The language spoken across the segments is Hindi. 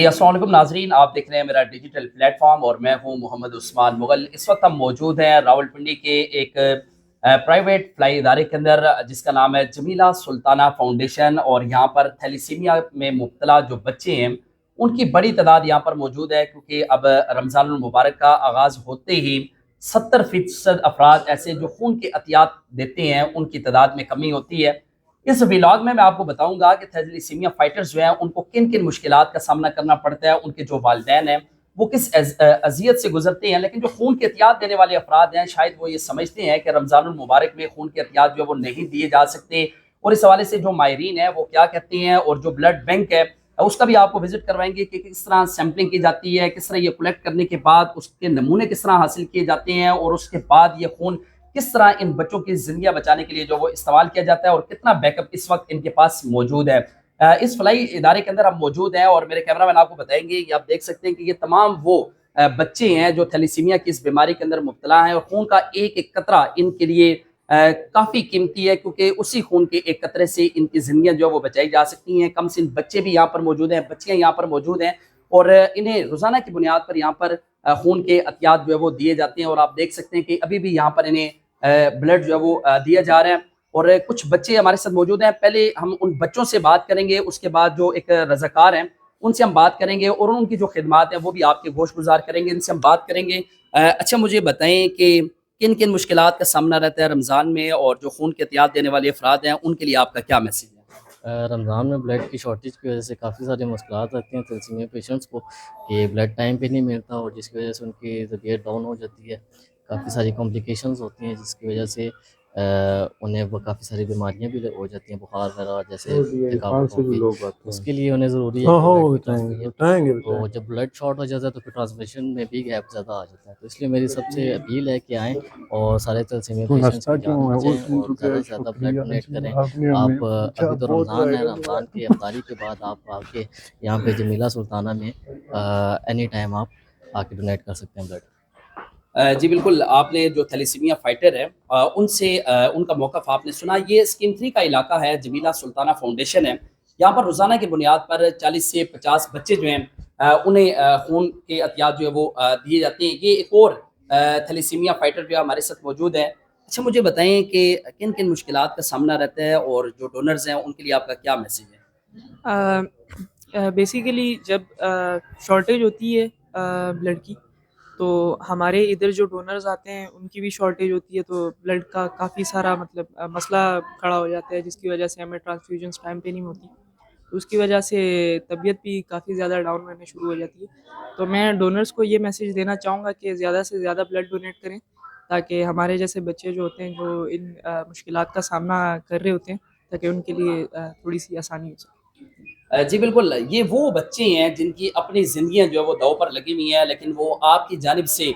अस्सलाम वालेकुम नाजरीन, आप देख रहे हैं मेरा डिजिटल प्लेटफॉर्म और मैं हूं मोहम्मद उस्मान मुगल। इस वक्त हम मौजूद हैं रावलपिंडी के एक प्राइवेट फ्लाई इदारे के अंदर जिसका नाम है जमीला सुल्ताना फाउंडेशन। और यहाँ पर थैलीसीमिया में मुब्तला जो बच्चे हैं उनकी बड़ी तादाद यहाँ पर मौजूद है, क्योंकि अब रमज़ानुल मुबारक का आगाज़ होते ही 70% अफराद ऐसे जो खून के अतियात देते हैं उनकी तादाद में कमी होती है। इस व्लॉग में मैं आपको बताऊंगा कि थैलेसीमिया फाइटर्स जो हैं उनको किन किन मुश्किलात का सामना करना पड़ता है, उनके जो वालिदैन हैं वो किस अजियत से गुजरते हैं। लेकिन जो खून के एहतियात देने वाले अफराद हैं शायद वो ये समझते हैं कि रमज़ानुल मुबारक में खून के एहतियात जो है वो नहीं दिए जा सकते। और इस हवाले से जो माहिरीन है वो क्या कहते हैं, और जो ब्लड बैंक है उसका भी आपको विजिट करवाएंगे कि किस तरह सैंपलिंग की जाती है, किस तरह ये कलेक्ट करने के बाद उसके नमूने किस तरह हासिल किए जाते हैं, और उसके बाद ये खून किस तरह इन बच्चों की जिंदगियां बचाने के लिए जो वो इस्तेमाल किया जाता है, और कितना बैकअप इस वक्त इनके पास मौजूद है। इस फ्लाई इदारे के अंदर हम मौजूद हैं और मेरे कैमरामैन आपको बताएंगे कि आप देख सकते हैं कि ये तमाम वो बच्चे हैं जो थैलीसीमिया की इस बीमारी के अंदर मुब्तला हैं, और खून का एक एक कतरा इनके लिए काफ़ी कीमती है, क्योंकि उसी खून के एक कतरे से इनकी जिंदगियां जो है वो बचाई जा सकती हैं। कम से बच्चे भी यहाँ पर मौजूद हैं, बच्चियाँ यहाँ पर मौजूद हैं, और इन्हें रोज़ाना की बुनियाद पर यहाँ पर खून के अतियात जो है वो दिए जाते हैं। और आप देख सकते हैं कि अभी भी यहाँ पर इन्हें ब्लड जो है वो दिया जा रहा है, और कुछ बच्चे हमारे साथ मौजूद हैं। पहले हम उन बच्चों से बात करेंगे, उसके बाद जो एक रज़ाकार हैं उनसे हम बात करेंगे, और उनकी जो खिदमात हैं वो भी आपके गोश गुजार करेंगे, इनसे हम बात करेंगे। अच्छा, मुझे बताएं कि किन किन मुश्किलात का सामना रहता है रमज़ान में, और जो खून के एहतियात देने वाले अफराद हैं उनके लिए आपका क्या मैसेज है? रमज़ान में ब्लड की शॉर्टेज की वजह से काफ़ी सारे मुश्किलात आती हैं थैलेसीमिया पेशेंट्स को कि ब्लड टाइम पे नहीं मिलता, और जिसकी वजह से उनकी तबीयत डाउन हो जाती है। काफ़ी सारी कॉम्प्लिकेशंस होती हैं जिसकी वजह से उन्हें वो काफ़ी सारी बीमारियां भी हो जाती हैं, बुखार वगैरह जैसे थकावटों की। उसके लिए उन्हें ज़रूरी है हाँ कि हाँ, ब्लड वो की बताएंगे ट्रांसफ्यूजन। बताएंगे तो बताएंगे। जब ब्लड शॉर्ट हो जाता है तो फिर ट्रांसमिशन में भी गैप ज़्यादा आ जाता है। तो इसलिए मेरी सबसे अपील है कि आएँ और सारे थैलेसीमिया तो पेशेंट्स हंसता की क्यों जान है? वो बचाएँ और ज़्यादा से ज़्यादा ब्लड शुक्रिया डोनेट जी, करें। आपने हमें आप पूछा, अभी तो बहुत रमज़ान है, वायरल हुआ रमज़ान की इफ्तारी के बाद आप आके यहाँ पे जमीला सुल्ताना में एनी टाइम आप आके डोनेट कर सकते हैं ब्लड। जी बिल्कुल, आपने जो थैलेसीमिया फाइटर है उनसे उनका मौक़िफ़ आपने सुना। ये स्कीम 3 का इलाका है, जमीला सुल्ताना फाउंडेशन है। यहाँ पर रोज़ाना की बुनियाद पर 40 से 50 बच्चे जो हैं उन्हें खून के अतियात जो है वो दिए जाते हैं। ये एक और थैलेसीमिया फाइटर जो है हमारे साथ मौजूद है। अच्छा, मुझे बताएँ कि किन-किन मुश्किलात का सामना रहता है, और जो डोनर्स हैं उनके लिए आपका क्या मैसेज है? बेसिकली जब शॉर्टेज होती है ब्लड की, तो हमारे इधर जो डोनर्स आते हैं उनकी भी शॉर्टेज होती है, तो ब्लड का काफ़ी सारा मतलब मसला खड़ा हो जाता है, जिसकी वजह से हमें ट्रांसफ्यूजन्स टाइम पे नहीं होती। तो उसकी वजह से तबीयत भी काफ़ी ज़्यादा डाउन रहने शुरू हो जाती है। तो मैं डोनर्स को ये मैसेज देना चाहूँगा कि ज़्यादा से ज़्यादा ब्लड डोनेट करें, ताकि हमारे जैसे बच्चे जो होते हैं जो इन मुश्किलात का सामना कर रहे होते हैं, ताकि उनके लिए थोड़ी-सी आसानी हो सके। जी बिल्कुल, ये वो बच्चे हैं जिनकी अपनी ज़िंदगियाँ जो है वो दाँव पर लगी हुई हैं, लेकिन वो आपकी जानिब से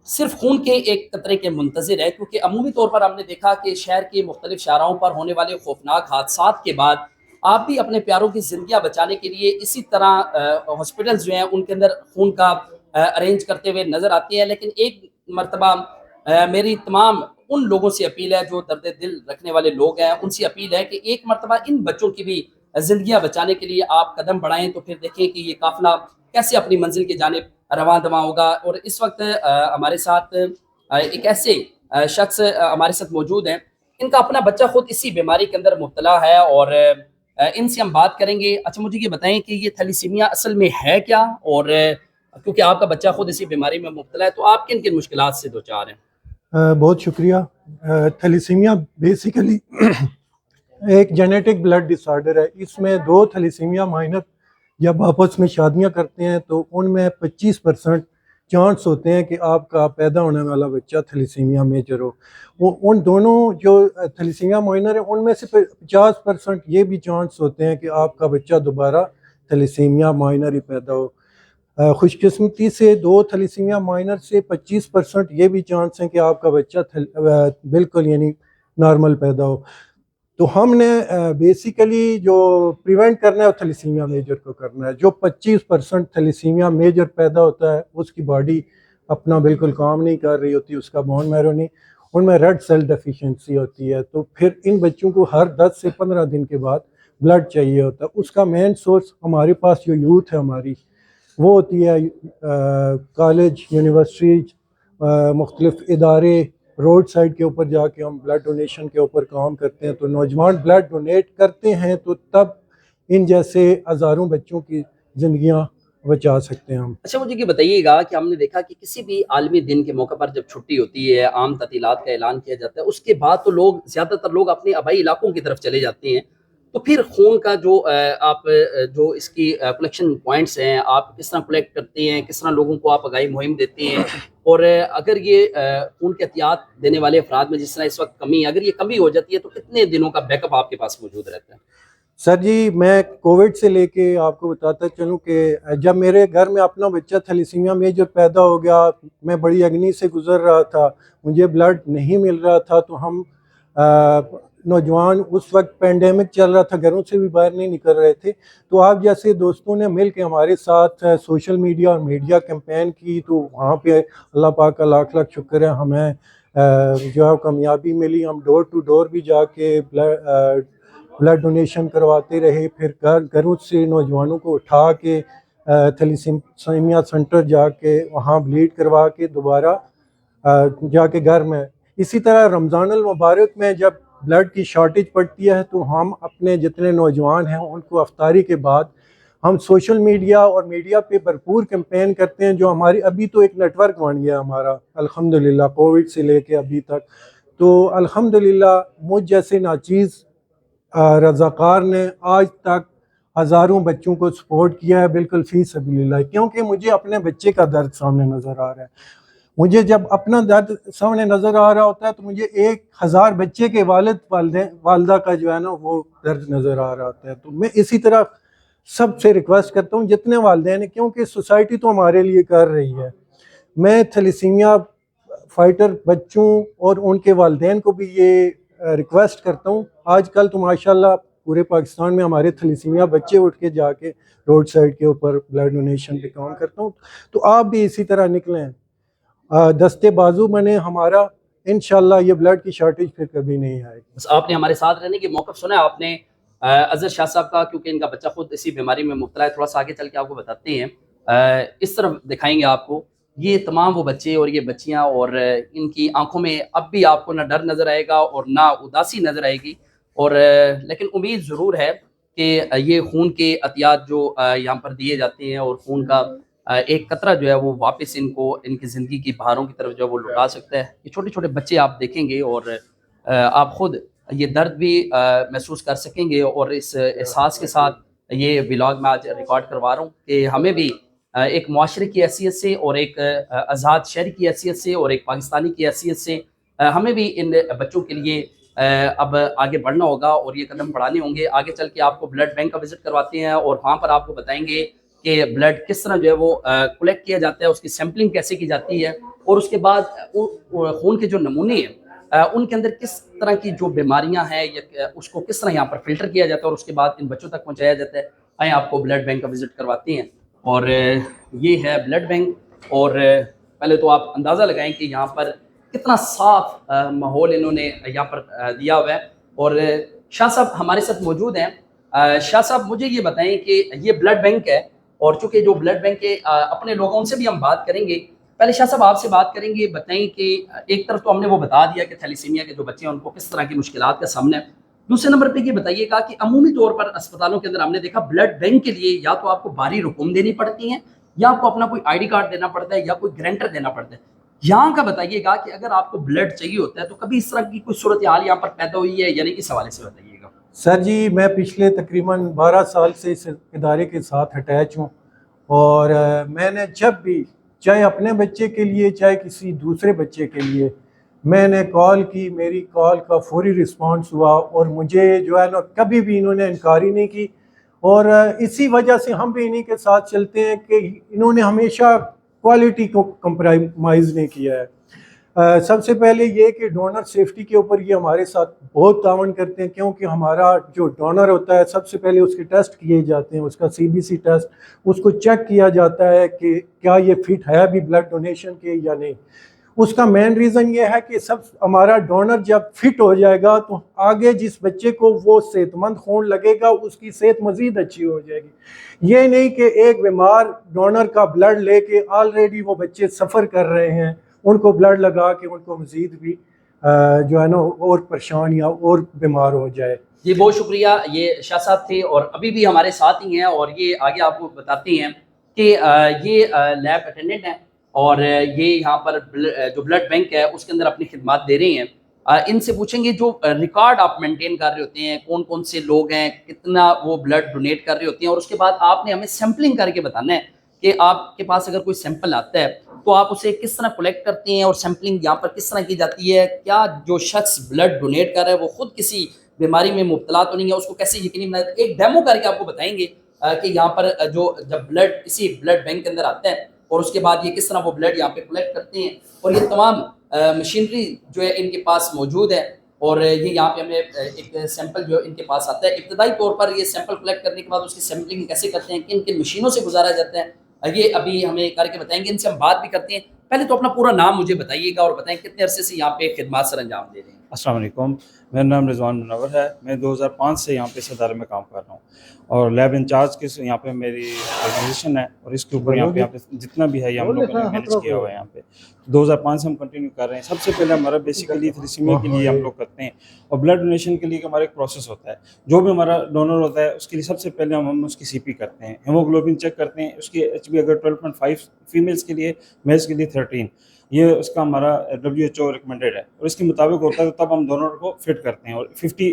सिर्फ़ खून के एक कतरे के मुंतज़िर है, क्योंकि अमूमी तौर पर हमने देखा कि शहर के मुख्तलिफ़ शाहराहों पर होने वाले खौफ़नाक हादसात के बाद आप भी अपने प्यारों की ज़िंदगियाँ बचाने के लिए इसी तरह हॉस्पिटल्स जो हैं उनके अंदर खून का अरेंज करते हुए नज़र आते हैं। लेकिन एक मर्तबा मेरी तमाम उन लोगों से अपील है जो दर्द दिल रखने वाले लोग हैं, उनसे अपील है कि एक मर्तबा इन बच्चों की भी ज़िंदगियाँ बचाने के लिए आप कदम बढ़ाएँ, तो फिर देखें कि ये काफ़िला कैसे अपनी मंज़िल की जानिब रवां-दवां होगा। और इस वक़्त हमारे साथ एक ऐसे शख़्स हमारे साथ मौजूद हैं, इनका अपना बच्चा खुद इसी बीमारी के अंदर मुब्तला है, और इनसे हम बात करेंगे। अच्छा, मुझे ये बताएँ कि ये थैलेसीमिया असल में है क्या? और क्योंकि आपका बच्चा खुद इसी बीमारी में मुब्तला है, तो आप किन-किन मुश्किलात से दो-चार हैं? बहुत शुक्रिया। थैलेसीमिया बेसिकली एक जेनेटिक ब्लड डिसऑर्डर है। इसमें दो थैलेसीमिया माइनर जब आपस में शादियां करते हैं तो उनमें 25% चांस होते हैं कि आपका पैदा होने वाला बच्चा थैलेसीमिया मेजर हो। वो उन दोनों जो थैलेसीमिया माइनर है उनमें से 50% ये भी चांस होते हैं कि आपका बच्चा दोबारा थैलेसीमिया माइनर ही पैदा हो। खुशकिस्मती से दो थैलेसीमिया माइनर से 25% ये भी चांस हैं कि आपका बच्चा बिल्कुल यानी नॉर्मल पैदा हो। तो हमने बेसिकली जो प्रिवेंट करना है वो थैलेसीमिया मेजर को करना है। जो 25% थैलेसीमिया मेजर पैदा होता है उसकी बॉडी अपना बिल्कुल काम नहीं कर रही होती, उसका बोन मैरो नहीं, उनमें रेड सेल डेफिशिएंसी होती है। तो फिर इन बच्चों को हर 10 से 15 दिन के बाद ब्लड चाहिए होता है। उसका मेन सोर्स हमारे पास जो यूथ है हमारी वो होती है कॉलेज, यूनिवर्सिटी, मुख्तलिफ इदारे, रोड साइड के ऊपर जाके हम ब्लड डोनेशन के ऊपर काम करते हैं। तो नौजवान ब्लड डोनेट करते हैं तो तब इन जैसे हज़ारों बच्चों की ज़िंदगियाँ बचा सकते हैं हम। अच्छा, मुझे ये बताइएगा कि हमने देखा कि किसी भी आलमी दिन के मौके पर जब छुट्टी होती है, आम ततीलात का ऐलान किया जाता है, उसके बाद तो ज़्यादातर लोग अपने आबाई इलाकों की तरफ चले जाते हैं। तो फिर खून का जो जो इसकी कलेक्शन पॉइंट्स हैं, आप किस तरह कलेक्ट करते हैं, किस तरह लोगों को आप आगाही मुहिम देते हैं? और अगर ये खून के एहतियात देने वाले अफराद में जिस तरह इस वक्त कमी है, अगर ये कमी हो जाती है तो कितने दिनों का बैकअप आपके पास मौजूद रहता है? सर जी, मैं कोविड से लेके आपको बताता चलूँ कि जब मेरे घर में अपना बच्चा थैलेसीमिया मेजर पैदा हो गया, मैं बड़ी अग्नि से गुजर रहा था, मुझे ब्लड नहीं मिल रहा था, तो हम नौजवान, उस वक्त पेंडेमिक चल रहा था, घरों से भी बाहर नहीं निकल रहे थे। तो आप जैसे दोस्तों ने मिल के हमारे साथ सोशल मीडिया और मीडिया कैंपेन की, तो वहाँ पे अल्लाह पाक का लाख लाख शुक्र है, हमें जो है कामयाबी मिली। हम डोर टू डोर भी जाके ब्लड डोनेशन करवाते रहे, फिर घरों से नौजवानों को उठा के थैलेसीमिया सेंटर जाके वहाँ ब्लीड करवा के दोबारा जाके घर में। इसी तरह रमज़ानुल मुबारक में जब ब्लड की शॉर्टेज पड़ती है तो हम अपने जितने नौजवान हैं उनको अफ्तारी के बाद हम सोशल मीडिया और मीडिया पे भरपूर कैंपेन करते हैं, जो हमारी अभी तो एक नेटवर्क बन गया हमारा अल्हम्दुलिल्लाह, कोविड से लेके अभी तक। तो अल्हम्दुलिल्लाह मुझ जैसे नाचीज़ रज़ाकार ने आज तक हज़ारों बच्चों को सपोर्ट किया है, बिल्कुल फ़ी सबीलिल्लाह, क्योंकि मुझे अपने बच्चे का दर्द सामने नज़र आ रहा है। मुझे जब अपना दर्द सामने नज़र आ रहा होता है तो मुझे 1000 बच्चे के वालिदा का जो है ना वो दर्द नज़र आ रहा होता है। तो मैं इसी तरह सबसे रिक्वेस्ट करता हूँ, जितने वालिदैन हैं, क्योंकि सोसाइटी तो हमारे लिए कर रही है, मैं थैलेसीमिया फाइटर बच्चों और उनके वालिदैन को भी ये रिक्वेस्ट करता हूँ। आजकल तो माशाल्लाह पूरे पाकिस्तान में हमारे थैलेसीमिया बच्चे उठ के जाके रोड साइड के ऊपर ब्लड डोनेशन पे काम करता हूँ, तो आप भी इसी तरह निकलें, दस्ते बाजू बने हमारा, इंशाल्लाह ये ब्लड की शॉर्टेज फिर कभी नहीं आएगी। बस आपने हमारे साथ रहने की मौक़िफ़ सुना है आपने अज़हर शाह साहब का, क्योंकि इनका बच्चा खुद इसी बीमारी में मुब्तला है, थोड़ा सा आगे चल के आपको बताते हैं। इस तरफ दिखाएंगे आपको, ये तमाम वो बच्चे और ये बच्चियां, और इनकी आंखों में अब भी आपको ना डर नज़र आएगा और ना उदासी नज़र आएगी। और लेकिन उम्मीद ज़रूर है कि ये खून के अतियात जो यहाँ पर दिए जाते हैं और खून का एक कतरा जो है वो वापस इनको इनकी ज़िंदगी की बहारों की तरफ जो है वो लौटा सकता है। ये छोटे छोटे बच्चे आप देखेंगे और आप खुद ये दर्द भी महसूस कर सकेंगे, और इस एहसास के साथ ये व्लॉग मैं आज रिकॉर्ड करवा रहा हूँ कि हमें भी एक मुआशरे की हैसियत से और एक आज़ाद शहरी की हैसियत से और एक पाकिस्तानी की हैसियत से हमें भी इन बच्चों के लिए अब आगे बढ़ना होगा और ये कदम बढ़ाने होंगे। आगे चल के आपको ब्लड बैंक का विजिट करवाते हैं और वहाँ पर आपको बताएंगे कि ब्लड किस तरह जो है वो कलेक्ट किया जाता है, उसकी सैम्पलिंग कैसे की जाती है, और उसके बाद खून के जो नमूने हैं उनके अंदर किस तरह की जो बीमारियां हैं या उसको किस तरह यहाँ पर फिल्टर किया जाता है और उसके बाद इन बच्चों तक पहुँचाया जाता है। आए आपको ब्लड बैंक का विजिट करवाते हैं। और ये है ब्लड बैंक, और पहले तो आप अंदाज़ा लगाएं कि यहाँ पर कितना साफ माहौल इन्होंने यहाँ पर दिया हुआ है। और शाह साहब हमारे साथ मौजूद हैं। शाह साहब, मुझे ये बताएं कि ये ब्लड बैंक है, और चूँकि जो ब्लड बैंक के अपने लोगों से भी हम बात करेंगे। पहले शाह साहब आपसे बात करेंगे, बताएं कि एक तरफ तो हमने वो बता दिया कि थैलेसीमिया के जो बच्चे हैं उनको किस तरह की मुश्किलात का सामना है। दूसरे नंबर पे ये बताइएगा कि अमूमी तौर पर अस्पतालों के अंदर हमने देखा ब्लड बैंक के लिए या तो आपको बारी रकूम देनी पड़ती है, या आपको अपना कोई ID कार्ड देना पड़ता है, या कोई गारंटर देना पड़ता है। यहाँ का बताइएगा कि अगर आपको ब्लड चाहिए होता है तो कभी इस तरह की कोई सूरत हाल यहाँ पर पैदा हुई है, यानी किस हवाले से बताइएगा। सर जी, मैं पिछले तकरीबन 12 साल से इस इदारे के साथ अटैच हूँ, और मैंने जब भी, चाहे अपने बच्चे के लिए चाहे किसी दूसरे बच्चे के लिए, मैंने कॉल की, मेरी कॉल का फौरी रिस्पांस हुआ, और मुझे जो है ना कभी भी इन्होंने इनकारी नहीं की। और इसी वजह से हम भी इन्हीं के साथ चलते हैं कि इन्होंने हमेशा क्वालिटी को कंप्रोमाइज़ नहीं किया है। सबसे पहले ये कि डोनर सेफ्टी के ऊपर ये हमारे साथ बहुत तावन करते हैं, क्योंकि हमारा जो डोनर होता है सबसे पहले उसके टेस्ट किए जाते हैं, उसका CBC टेस्ट, उसको चेक किया जाता है कि क्या ये फिट है अभी ब्लड डोनेशन के या नहीं। उसका मेन रीज़न ये है कि सब हमारा डोनर जब फिट हो जाएगा तो आगे जिस बच्चे को वो सेहतमंद खून लगेगा उसकी सेहत मज़ीद अच्छी हो जाएगी। ये नहीं कि एक बीमार डोनर का ब्लड लेके ऑलरेडी वो बच्चे सफ़र कर रहे हैं, उनको ब्लड लगा के उनको मज़ीद भी जो है ना और परेशान या और बीमार हो जाए। जी बहुत शुक्रिया, ये शाह साहब थे और अभी भी हमारे साथ ही हैं और ये आगे आपको बताते हैं कि ये लैब अटेंडेंट हैं और ये यहाँ पर जो ब्लड बैंक है उसके अंदर अपनी खिदमत दे रहे हैं। इनसे पूछेंगे जो रिकॉर्ड आप मेंटेन कर रहे होते हैं, कौन कौन से लोग हैं, कितना वो ब्लड डोनेट कर रहे होते हैं, और उसके बाद आपने हमें सैम्पलिंग करके बताना है कि आपके पास अगर कोई सैंपल आता है तो आप उसे किस तरह कलेक्ट करते हैं और सैम्पलिंग यहाँ पर किस तरह की जाती है। क्या जो शख्स ब्लड डोनेट कर रहा है वो खुद किसी बीमारी में मुब्तला तो नहीं है, उसको कैसे यकीनी बनाए। एक डेमो करके आपको बताएंगे कि यहाँ पर जो जब ब्लड किसी ब्लड बैंक के अंदर आता है और उसके बाद ये किस तरह वो ब्लड यहाँ पे कलेक्ट करते हैं, और ये तमाम मशीनरी जो है इनके पास मौजूद है। और ये यहाँ पे हमें एक सैंपल जो इनके पास आता है, इब्तदाई तौर पर ये सैंपल कलेक्ट करने के बाद उसकी सैम्पलिंग कैसे करते हैं, किन किन मशीनों से गुजारा जाता है, ये अभी हमें करके बताएंगे। इनसे हम बात भी करते हैं। पहले तो अपना पूरा नाम मुझे बताइएगा और बताएं कितने अरसे से यहाँ पे खिदमत सर अंजाम दे रहे हैं। अस्सलाम वालेकुम, मेरा नाम रिजवान मुनव्वर है। मैं 2005 से यहाँ पे इस अदारे में काम कर रहा हूँ और लैब इंचार्ज की यहाँ पे मेरी ऑर्गेनाइजेशन है और इसके ऊपर यहाँ पे जितना भी है ये हम लोगों ने मैनेज किया हुआ है। यहाँ पे 2005 से हम कंटिन्यू कर रहे हैं। सबसे पहले हमारा बेसिकली थैलेसीमिया के लिए हम लोग करते हैं और ब्लड डोनेशन के लिए हमारा एक प्रोसेस होता है। जो भी हमारा डोनर होता है उसके लिए सबसे पहले हम उसकी CP करते हैं, हेमोग्लोबिन चेक करते हैं, उसकी HB अगर 12.5 फीमेल्स के लिए, मेल्स के लिए 13, ये उसका हमारा WHO रिकमेंडेड है और इसके मुताबिक होता है। तो तब हम डोनर को फिट करते हैं और 50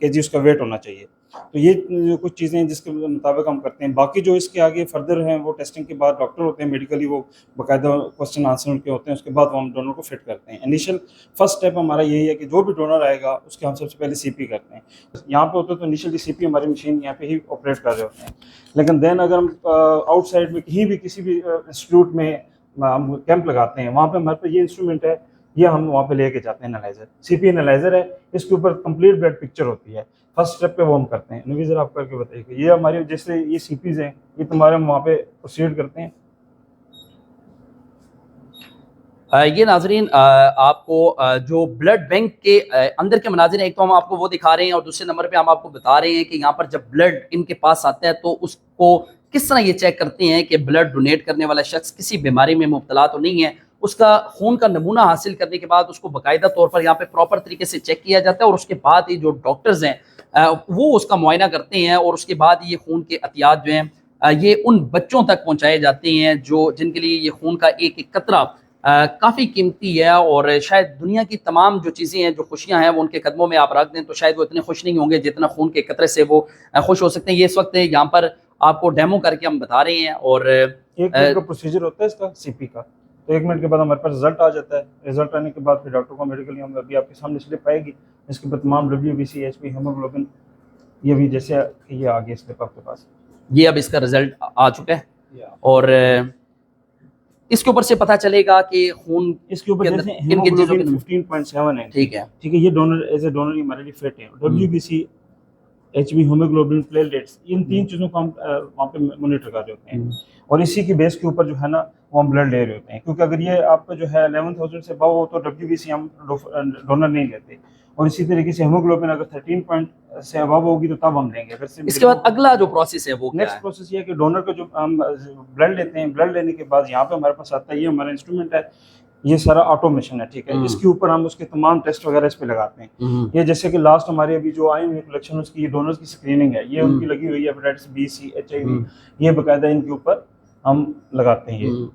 kg उसका वेट होना चाहिए। तो ये कुछ चीज़ें हैं जिसके मुताबिक हम करते हैं। बाकी जो इसके आगे फर्दर हैं वो टेस्टिंग के बाद डॉक्टर होते हैं, मेडिकली वो बाकायदा क्वेश्चन आंसर उनके होते हैं, उसके बाद वो हम डोनर को फिट करते हैं। इनिशियल फर्स्ट स्टेप हमारा यही है कि जो भी डोनर आएगा उसके हम सबसे पहले CP करते हैं। यहाँ पे होते तो इनिशियली CP हमारी मशीन यहाँ पे ही ऑपरेट कर रहे होते हैं, लेकिन देन अगर हम आउटसाइड में कहीं भी किसी भी इंस्टीट्यूट में हम कैंप लगाते हैं, वहाँ पे हमारे पास ये इंस्ट्रूमेंट है, ये हम वहाँ पे लेके जाते हैं। एनालाइजर CP एनालाइजर है, इसके ऊपर कंप्लीट ब्लड पिक्चर होती है। फर्स्ट स्टेप पे वो हम करते हैं। नवी, आप करके बताइए। ये हमारी जैसे ये CPs हैं, ये तुम्हारे हम वहाँ पे प्रोसीड करते हैं। ये नाजरीन आपको जो ब्लड बैंक के अंदर के मनाजिर हैं, एक तो हम आपको वो दिखा रहे हैं और दूसरे नंबर पे हम आपको बता रहे हैं कि यहाँ पर जब ब्लड इनके पास आता है तो उसको किस तरह ये चेक करते हैं कि ब्लड डोनेट करने वाला शख्स किसी बीमारी में मुब्तला तो नहीं है। उसका खून का नमूना हासिल करने के बाद उसको बाकायदा तौर पर यहाँ पे प्रॉपर तरीके से चेक किया जाता है और उसके बाद ही जो डॉक्टर्स हैं वो उसका मुआयना करते हैं और उसके बाद ये खून के अतियात जो हैं ये उन बच्चों तक पहुँचाए जाते हैं जो जिनके लिए ये खून का एक एक कतरा काफ़ी कीमती है। और शायद दुनिया की तमाम जो चीज़ें हैं, जो खुशियां हैं, वो उनके कदमों में आप रख दें तो शायद वो इतने खुश नहीं होंगे जितना खून के कतरे से वो खुश हो सकते हैं। ये इस वक्त यहाँ पर आपको डेमो करके हम बता रहे हैं। और एक मिनट का प्रोसीजर होता है इसका CP का, तो 1 मिनट के बाद हमारे पास रिजल्ट आ जाता है। रिजल्ट आने के बाद फिर डॉक्टर को मेडिकली हम अभी आपके सामने स्लिप आएगी, इसके बाद तमाम WBC, HB, हेमोग्लोबिन, ये भी जैसे ये आ गया स्लिप आपके पास। ये अब इसका रिजल्ट आ चुका है और इसके ऊपर से पता चलेगा कि खून इसके ऊपर जैसे किन किन चीजों हेमोग्लोबिन 15.7 है। ठीक है, ठीक है, ये डोनर एज ए डोनर हमारे लिए फिट है। WBC, HB, हेमोग्लोबिन, प्लेटलेट्स, इन 3 चीज़ों को हम वहाँ पे मॉनिटर कर रहे होते हैं और इसी की बेस के ऊपर जो है ना वो हम ब्लड ले रहे होते हैं। क्योंकि अगर ये आपका जो है 11,000 से अबव हो तो WBC हम डोनर नहीं लेते और इसी तरीके से हेमोग्लोबिन अगर 13 पॉइंट से अबव होगी तो तब हम लेंगे। अगर इसके बाद अगला जो प्रोसेस है वो क्या नेक्स्ट प्रोसेस ये है कि डोनर का जो हम ब्लड लेते हैं, ब्लड लेने के बाद यहाँ पे हमारे पास आता है, ये हमारा इंस्ट्रूमेंट है, ये सारा ऑटोमेशन है। ठीक है, इसके ऊपर हम उसके तमाम टेस्ट वगैरह इस पे लगाते हैं। ये जैसे कि लास्ट हमारी अभी जो आई हुई कलेक्शन उसकी डोनर्स की स्क्रीनिंग है, ये उनकी लगी हुई है, हेपेटाइटिस B, C, HIV, ये बाकायदा इनके ऊपर हम लगाते हैं। ये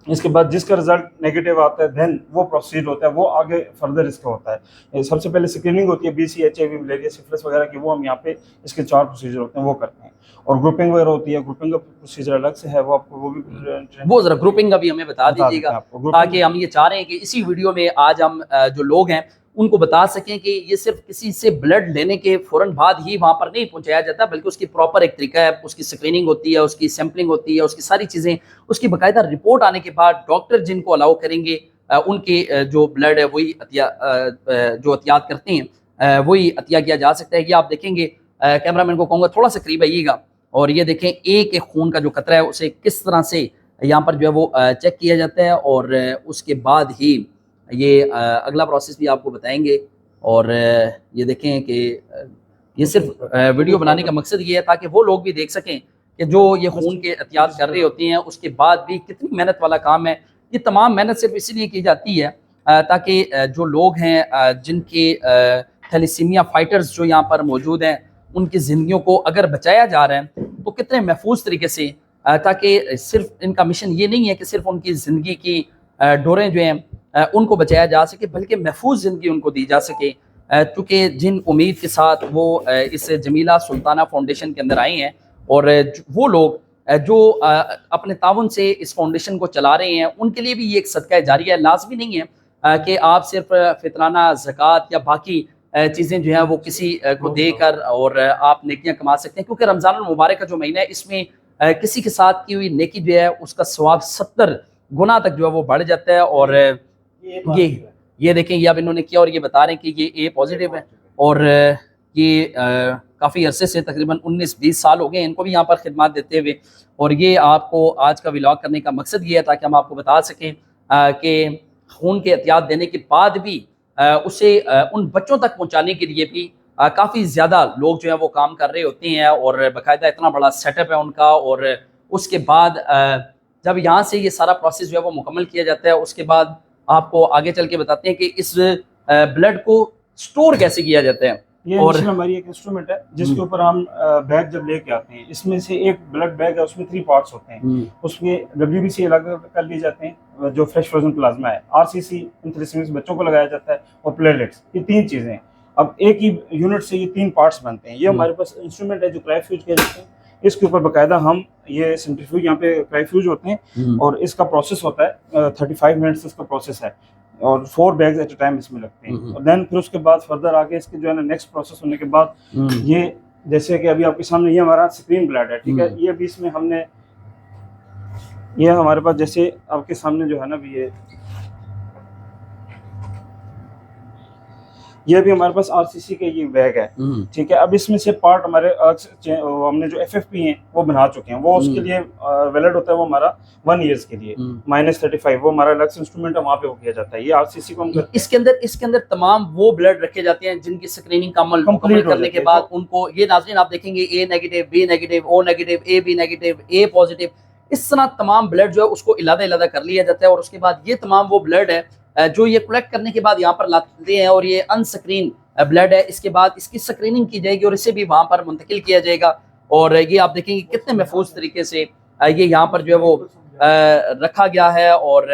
इसके बाद जिसका रिजल्ट नेगेटिव आता है देन वो प्रोसीड होता है, वो आगे फर्दर इसका होता है। सबसे पहले स्क्रीनिंग होती है BC, HIV, मलेरिया, सिफिलिस वगैरह की, वो हम यहाँ पे इसके 4 प्रोसीजर होते हैं वो करते हैं। और ग्रुपिंग वगैरह होती है, ग्रुपिंग का प्रोसीजर अलग से है, वो आपको वो भी वो जरा ग्रुपिंग का भी हमें बता दीजिएगा, ताकि हम ये चाह रहे हैं कि इसी वीडियो में आज हम जो लोग हैं उनको बता सकें कि ये सिर्फ किसी से ब्लड लेने के फौरन बाद ही वहाँ पर नहीं पहुँचाया जाता, बल्कि उसकी प्रॉपर एक तरीका है, उसकी स्क्रीनिंग होती है, उसकी सैम्पलिंग होती है, उसकी सारी चीज़ें, उसकी बाकायदा रिपोर्ट आने के बाद डॉक्टर जिनको अलाउ करेंगे उनके जो ब्लड है वही जो अतियात करते हैं वही अतिया किया जा सकता है। ये आप देखेंगे, कैमरामैन को कहूँगा थोड़ा सा करीब आइएगा और ये देखें एक एक खून का जो कतरा है उसे किस तरह से यहाँ पर जो है वो चेक किया जाता है और उसके बाद ही ये अगला प्रोसेस भी आपको बताएंगे। और ये देखें कि ये सिर्फ वीडियो बनाने का मकसद ये है ताकि वो लोग भी देख सकें कि जो ये खून के एहतियात कर रहे होते हैं उसके बाद भी कितनी मेहनत वाला काम है। ये तमाम मेहनत सिर्फ इसलिए की जाती है ताकि जो लोग हैं जिनके थैलेसीमिया फाइटर्स जो यहाँ पर मौजूद हैं उनकी ज़िंदगियों को अगर बचाया जा रहा है तो कितने महफूज तरीके से, ताकि सिर्फ इनका मिशन ये नहीं है कि सिर्फ उनकी ज़िंदगी की डोरें जो हैं उनको बचाया जा सके, बल्कि महफूज ज़िंदगी उनको दी जा सके। क्योंकि जिन उम्मीद के साथ वो इस जमीला सुल्ताना फाउंडेशन के अंदर आए हैं और वो लोग जो अपने ताउन से इस फाउंडेशन को चला रहे हैं उनके लिए भी ये एक सदका जारिया है। लाजमी नहीं है कि आप सिर्फ फितराना, ज़कात या बाकी चीज़ें जो हैं वो किसी को देकर और आप नेकियां कमा सकते हैं, क्योंकि रमज़ान मुबारक का जो महीना है इसमें किसी के साथ की हुई नेकी जो है उसका सवाब 70 गुना तक जो है वो बढ़ जाता है। और ये देखें, ये अब इन्होंने किया और ये बता रहे हैं कि ये ए पॉजिटिव है और ये काफ़ी अरसे से तकरीबन 19-20 साल हो गए इनको भी यहाँ पर खिदमत देते हुए। और ये आपको आज का व्लॉग करने का मकसद ये है ताकि हम आपको बता सकें कि खून के एहतियात देने के बाद भी उसे उन बच्चों तक पहुँचाने के लिए भी काफ़ी ज़्यादा लोग जो है वो काम कर रहे होते हैं और बाकायदा इतना बड़ा सेटअप है उनका। और उसके बाद जब यहाँ से ये सारा प्रोसेस जो है वो मुकम्मल किया जाता है उसके बाद आपको आगे चल के बताते हैं कि इस ब्लड को स्टोर कैसे किया जाता है। ये और हमारी एक इंस्ट्रूमेंट है जिसके ऊपर हम बैग जब लेके आते हैं, इसमें से एक ब्लड बैग है, उसमें 3 पार्ट्स होते हैं। उसमें WBC अलग कर लिए जाते हैं, जो फ्रेश फ्रोजन प्लाज्मा है, RCC इन थैलेसीमिया बच्चों को लगाया जाता है, और प्लेटलेट्स, ये 3 चीजें हैं। अब एक ही यूनिट से ये 3 पार्ट्स बनते हैं। ये हमारे पास इंस्ट्रूमेंट है जो क्रायोफ्यूज किया जाते हैं। इसके ऊपर बाकायदा हम ये सेंट्रीफ्यूज यहाँ पे क्रायोफ्यूज होते हैं और इसका प्रोसेस होता है 35 मिनट्स इसका प्रोसेस है और 4 बैग्स एट अ टाइम इसमें लगते हैं। और देन फिर उसके बाद फर्दर आगे इसके जो है ना नेक्स्ट प्रोसेस होने के बाद ये जैसे कि अभी आपके सामने ये हमारा स्क्रीन ब्लड है, ठीक है। ये अभी इसमें हमने ये हमारे पास जैसे आपके सामने जो है ना अभी ये भी हमारे पास RCC के ये बैग है, ठीक है। अब इसमें से पार्ट हमारे हमने जो FFP हैं वो बना चुके हैं, वो उसके लिए वैलिड होता है, वो हमारा 1 ईयर्स के लिए -35 वो हमारा अलग से इंस्ट्रूमेंट है, वहाँ पे वो किया जाता है। ये RCC को हम इसके अंदर तमाम वो ब्लड रखे जाते हैं जिनकी स्क्रीनिंग का अमल मुकम्मल करने के बाद उनको ये नाज़रीन आप देखेंगे A negative, B negative, O negative, AB negative, A positive, इस तरह तमाम ब्लड जो है उसको इलादा कर लिया जाता है। और उसके बाद ये तमाम वो ब्लड है जो ये कलेक्ट करने के बाद यहाँ पर लाते हैं और ये अनस्क्रीन ब्लड है। इसके बाद इसकी स्क्रीनिंग की जाएगी और इसे भी वहाँ पर मुंतकिल किया जाएगा। और ये आप देखेंगे कितने महफूज तरीके से ये यहाँ पर जो है वो रखा गया है। और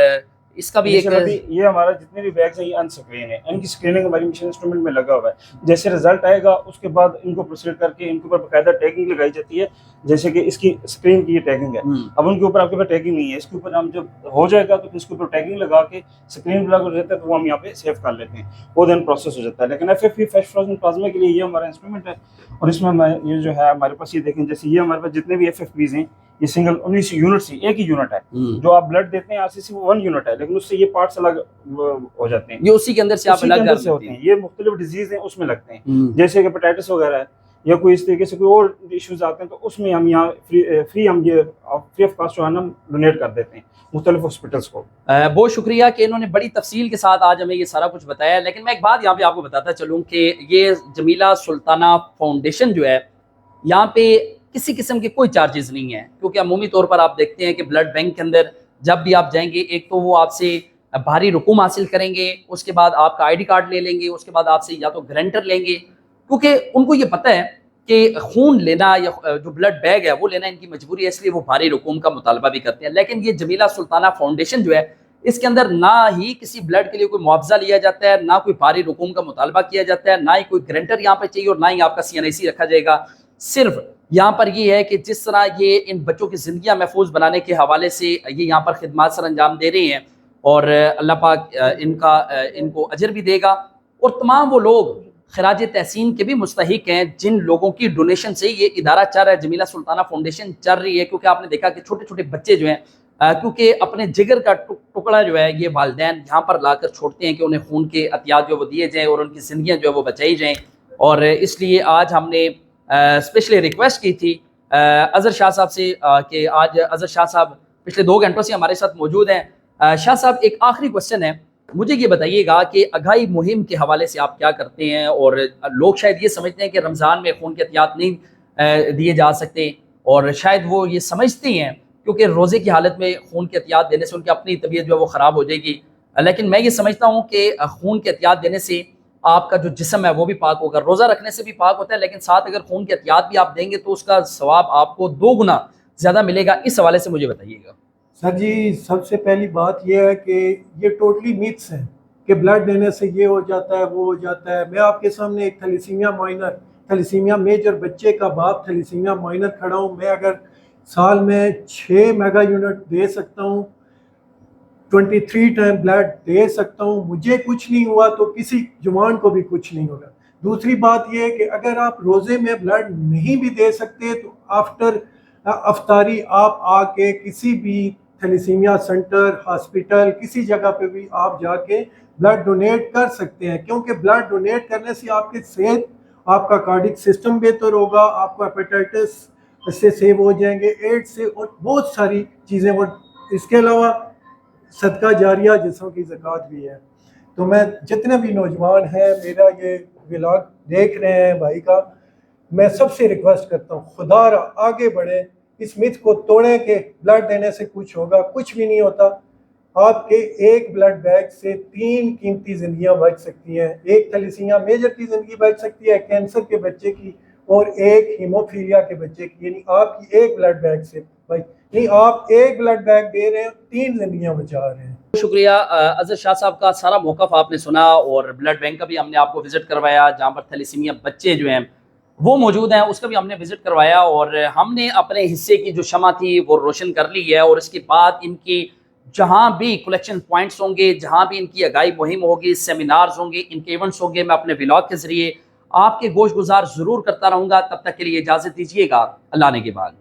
इसका भी एक ये हमारा जितने भी बैग्स हैं ये अनस्क्रीन है, इनकी स्क्रीनिंग हमारी मिशन इंस्ट्रूमेंट में लगा हुआ है। जैसे रिजल्ट आएगा उसके बाद इनको प्रोसीड करके इनके ऊपर बाकायदा टैगिंग लगाई जाती है, जैसे कि इसकी स्क्रीन की ये टैगिंग है। अब उनके ऊपर आपके पास टैगिंग नहीं है, इसके ऊपर हम जब हो जाएगा तो इसके ऊपर टैगिंग लगा के स्क्रीन लगा रहता है तो वो हम यहाँ पे सेव कर लेते हैं, वो देन प्रोसेस हो जाता है। लेकिन FFP फ्रेश फ्रोजन प्लाज्मा के लिए ये हमारा इंस्ट्रूमेंट है। और इसमें ये जो है हमारे पास ये देखें, जैसे ये हमारे पास जितने भी FFPs हैं ये सिंगल 19 यूनिट से एक ही यूनिट है। जो आप ब्लड देते हैं RCC वो 1 यूनिट है, लेकिन उससे ये पार्ट्स अलग हो जाते हैं, ये उसी के अंदर से आप अलग से होते हैं। ये मुख्तलिफ डिजीज हैं उसमें लगते हैं, जैसे हेपेटाइटिस वगैरह है या कोई इस तरीके से कोई और इश्यूज आते हैं तो उसमें हम यहाँ फ्री हम ये फ्री ऑफ कॉस्ट जो है ना डोनेट कर देते हैं मुख्तलिफ हॉस्पिटल्स को। बहुत शुक्रिया कि इन्होंने बड़ी तफसील के साथ आज हमें ये सारा कुछ बताया। लेकिन मैं एक बात यहाँ पे आपको बताता चलूँ कि ये जमीला सुल्ताना फाउंडेशन जो है यहाँ पे किसी किस्म के कोई चार्जेस नहीं है, क्योंकि अमूमी तौर पर आप देखते हैं कि ब्लड बैंक के अंदर जब भी आप जाएंगे एक तो वो आपसे भारी रकूम हासिल करेंगे, उसके बाद आपका ID कार्ड ले लेंगे, उसके बाद आपसे या तो गारंटर लेंगे, क्योंकि उनको ये पता है कि खून लेना या जो ब्लड बैग है वो लेना इनकी मजबूरी है, इसलिए वो भारी रकूम का मुतालबा भी करते हैं। लेकिन ये जमीला सुल्ताना फाउंडेशन जो है इसके अंदर ना ही किसी ब्लड के लिए कोई मुआवजा लिया जाता है, ना कोई भारी रकूम का मुतालबा किया जाता है, ना ही कोई गारंटर यहाँ पे चाहिए और ना ही आपका CNIC रखा जाएगा। सिर्फ यहाँ पर ये है कि जिस तरह ये इन बच्चों की ज़िंदगियाँ महफूज बनाने के हवाले से ये यहाँ पर खिदमत सर अंजाम दे रहे हैं और अल्लाह पाक इनको अजर भी देगा। और तमाम वो लोग खराज तहसीन के भी मुस्तहिक हैं जिन लोगों की डोनेशन से ये इदारा चल रहा है, जमीला सुल्ताना फाउंडेशन चल रही है। क्योंकि आपने देखा कि छोटे छोटे बच्चे जो हैं क्योंकि अपने जिगर का टुकड़ा जो है ये वालिदैन यहाँ पर लाकर छोड़ते हैं कि उन्हें खून के अतियात जो वो दिए जाएँ और उनकी ज़िंदगियाँ जो है वो बचाई जाएँ। और इसलिए आज हमने स्पेशली रिक्वेस्ट की थी अज़हर शाह साहब से कि आज अज़हर शाह साहब पिछले 2 घंटों से हमारे साथ मौजूद हैं। शाह साहब, एक आखिरी क्वेश्चन है, मुझे ये बताइएगा कि आगाही मुहिम के हवाले से आप क्या करते हैं? और लोग शायद ये समझते हैं कि रमज़ान में खून के एहतियात नहीं दिए जा सकते, और शायद वो ये समझते हैं क्योंकि रोज़े की हालत में खून के एहतियात देने से उनकी अपनी तबीयत जो है वो ख़राब हो जाएगी। लेकिन मैं ये समझता हूँ कि खून के एहतियात देने से आपका जो जिस्म है वो भी पाक होगा, रोज़ा रखने से भी पाक होता है, लेकिन साथ अगर खून के एहतियात भी आप देंगे तो उसका सवाब आपको 2 गुना ज़्यादा मिलेगा। इस हवाले से मुझे बताइएगा। सर जी, सबसे पहली बात यह है कि ये टोटली मिथ्स हैं कि ब्लड देने से ये हो जाता है, वो हो जाता है। मैं आपके सामने एक थैलेसीमिया माइनर, थैलेसीमिया मेजर बच्चे का बाप थैलेसीमिया माइनर खड़ा हूँ। मैं अगर साल में 6 मेगा यूनिट दे सकता हूँ, 23 टाइम ब्लड दे सकता हूँ, मुझे कुछ नहीं हुआ तो किसी जवान को भी कुछ नहीं होगा। दूसरी बात यह है कि अगर आप रोज़े में ब्लड नहीं भी दे सकते तो आफ्टर अफ्तारी आप आके किसी भी थैलेसीमिया सेंटर, हॉस्पिटल, किसी जगह पे भी आप जाके ब्लड डोनेट कर सकते हैं, क्योंकि ब्लड डोनेट करने से आपकी सेहत, आपका कार्डिक सिस्टम बेहतर होगा, आपको हेपेटाइटिस से सेव हो जाएंगे, एड्स से, और बहुत सारी चीज़ें। और इसके अलावा सदका जारिया जिसम की ज़कात भी है। तो मैं जितने भी नौजवान हैं मेरा ये व्लॉग देख रहे हैं भाई का, मैं सबसे रिक्वेस्ट करता हूँ, खुदारा आगे बढ़े, इस मिथ को तोड़ें कि ब्लड देने से कुछ होगा। कुछ भी नहीं होता। आपके एक ब्लड बैग से 3 कीमती ज़िंदगियाँ बच सकती हैं। एक थैलेसीमिया मेजर की ज़िंदगी बच सकती है, कैंसर के बच्चे की, और एक हीमोफीलिया के बच्चे की। यानी आपकी एक ब्लड बैग से भाई नहीं, आप एक ब्लड बैग दे रहे हैं, 3 ज़िंदगियाँ बचा रहे हैं। शुक्रिया अज़र शाह साहब का। सारा मौक़िफ़ आपने सुना और ब्लड बैंक का भी हमने आपको विज़िट करवाया, जहाँ पर थैलेसीमिया बच्चे जो हैं वो मौजूद हैं, उसका भी हमने विज़िट करवाया, और हमने अपने हिस्से की जो शमा थी वो रोशन कर ली है। और इसके बाद इनकी जहाँ भी कलेक्शन पॉइंट्स होंगे, जहाँ भी इनकी आगाही मुहिम होगी, सेमिनार्स होंगे, इनके इवेंट्स होंगे, मैं अपने व्लॉग के ज़रिए आपके गोश गुजार ज़रूर करता रहूँगा। तब तक के लिए इजाज़त दीजिएगा। अल्लाह ने के बाद।